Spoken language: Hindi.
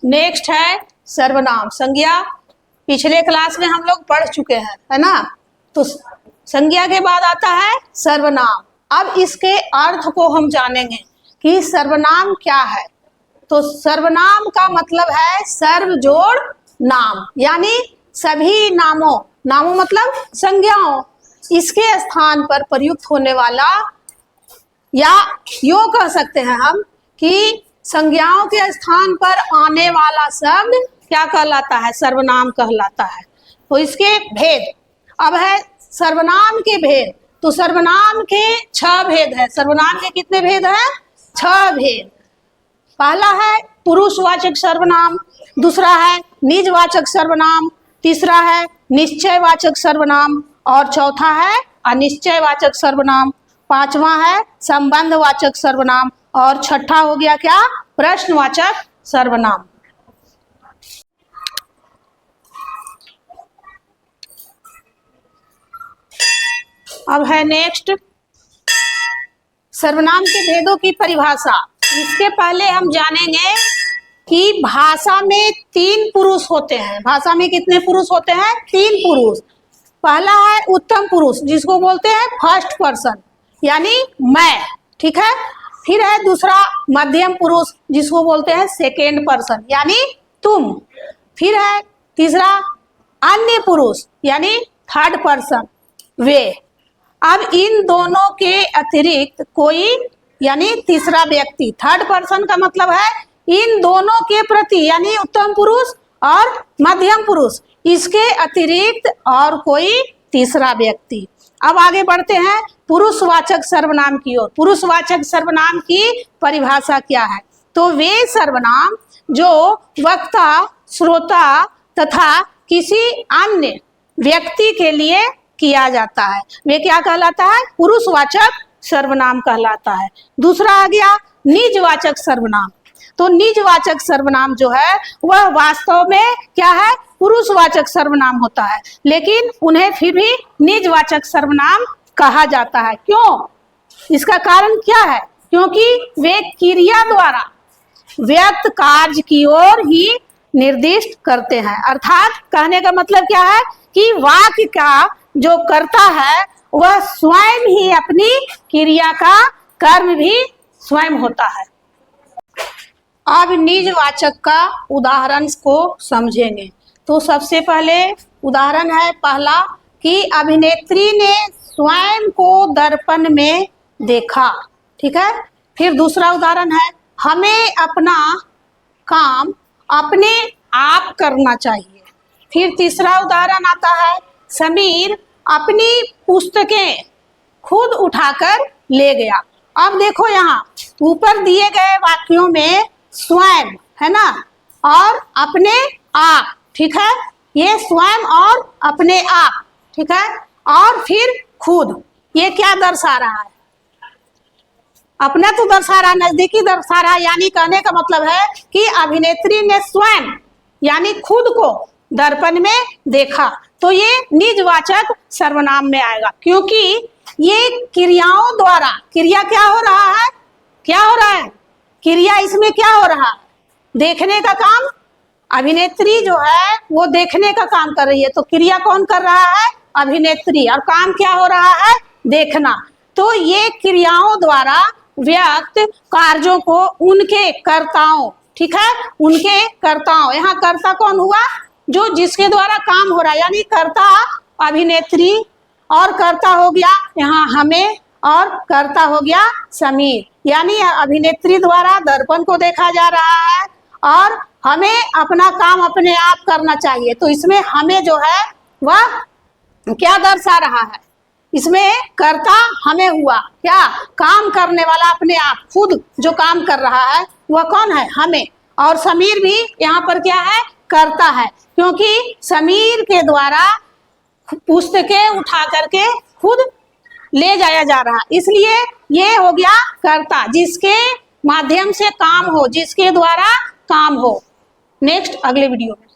नेक्स्ट है सर्वनाम। संज्ञा पिछले क्लास में हम लोग पढ़ चुके हैं, है ना। तो संज्ञा के बाद आता है सर्वनाम। अब इसके अर्थ को हम जानेंगे कि सर्वनाम क्या है। तो सर्वनाम का मतलब है सर्व जोड़ नाम, यानी सभी नामों, नामों मतलब संज्ञाओं, इसके स्थान पर प्रयुक्त होने वाला, या यो कह सकते हैं हम कि संज्ञाओं के स्थान पर आने वाला शब्द क्या कहलाता है, सर्वनाम कहलाता है। तो इसके भेद, अब है सर्वनाम के भेद। तो सर्वनाम के 6 भेद है। सर्वनाम के कितने भेद हैं? 6 भेद। पहला है पुरुषवाचक सर्वनाम, दूसरा है निजवाचक सर्वनाम, तीसरा है निश्चयवाचक सर्वनाम, और चौथा है अनिश्चयवाचक सर्वनाम, पांचवा है संबंधवाचक सर्वनाम, और छठा हो गया क्या, प्रश्नवाचक सर्वनाम। अब है नेक्स्ट सर्वनाम के भेदों की परिभाषा। इसके पहले हम जानेंगे कि भाषा में 3 पुरुष होते हैं। भाषा में कितने पुरुष होते हैं? 3 पुरुष। पहला है उत्तम पुरुष, जिसको बोलते हैं फर्स्ट पर्सन, यानी मैं, ठीक है। फिर है दूसरा मध्यम पुरुष, जिसको बोलते हैं सेकेंड पर्सन, यानी तुम। फिर है तीसरा अन्य पुरुष, यानी थर्ड पर्सन, वे। अब इन दोनों के अतिरिक्त कोई, यानी तीसरा व्यक्ति, थर्ड पर्सन का मतलब है इन दोनों के प्रति, यानी उत्तम पुरुष और मध्यम पुरुष, इसके अतिरिक्त और कोई तीसरा व्यक्ति। अब आगे बढ़ते हैं पुरुषवाचक सर्वनाम की ओर। पुरुषवाचक सर्वनाम की परिभाषा क्या है? तो वे सर्वनाम जो वक्ता, श्रोता तथा किसी अन्य व्यक्ति के लिए किया जाता है, वे क्या कहलाता है? पुरुषवाचक सर्वनाम कहलाता है। दूसरा आ गया निजवाचक सर्वनाम। तो निजवाचक सर्वनाम जो है वह वास्तव में क्या है? पुरुषवाचक सर्वनाम होता है, लेकिन उन्हें फिर भी निजवाचक सर्वनाम कहा जाता है। क्यों? इसका कारण क्या है? क्योंकि वे क्रिया द्वारा व्यक्त कार्य की ओर ही निर्दिष्ट करते हैं। अर्थात कहने का मतलब क्या है कि वाक्य का जो करता है वह स्वयं ही अपनी क्रिया का कर्म भी स्वयं होता है। अब निजवाचक का उदाहरण को समझेंगे। तो सबसे पहले उदाहरण है पहला कि अभिनेत्री ने स्वयं को दर्पण में देखा, ठीक है। फिर दूसरा उदाहरण है हमें अपना काम अपने आप करना चाहिए। फिर तीसरा उदाहरण आता है समीर अपनी पुस्तकें खुद उठाकर ले गया। अब देखो यहाँ ऊपर दिए गए वाक्यों में स्वयं है ना, और अपने आप, ठीक है। ये स्वयं और अपने आप, ठीक है, और फिर खुद, ये क्या दर्शा रहा है? अपना तो दर्शा रहा, नजदीकी दर्शा रहा, यानी कहने का मतलब है कि अभिनेत्री ने स्वयं यानी खुद को दर्पण में देखा। तो ये निजवाचक सर्वनाम में आएगा, क्योंकि ये क्रियाओं द्वारा, क्रिया क्या हो रहा है? क्या हो रहा है? क्रिया इसमें क्या हो रहा है? देखने का काम। अभिनेत्री जो है वो देखने का काम कर रही है, तो क्रिया कौन कर रहा है? अभिनेत्री। और काम क्या हो रहा है? देखना। तो ये क्रियाओं द्वारा व्यक्त कार्यों को उनके कर्ताओं, ठीक है, उनके कर्ताओं, यहाँ कर्ता कौन हुआ? जो जिसके द्वारा काम हो रहा है, यानी कर्ता अभिनेत्री, और कर्ता हो गया यहाँ हमें, और कर्ता हो गया समीर। यानी अभिनेत्री द्वारा दर्पण को देखा जा रहा है और हमें अपना काम अपने आप करना चाहिए। तो इसमें हमें जो है वह क्या दर्शा रहा है? इसमें कर्ता हमें हुआ, क्या? काम करने वाला अपने आप, खुद जो काम कर रहा है वह कौन है? हमें। और समीर भी यहाँ पर क्या है? करता है, क्योंकि समीर के द्वारा पुस्तकें उठा करके खुद ले जाया जा रहा, इसलिए ये हो गया कर्ता, जिसके माध्यम से काम हो, जिसके द्वारा काम हो। नेक्स्ट अगले वीडियो में।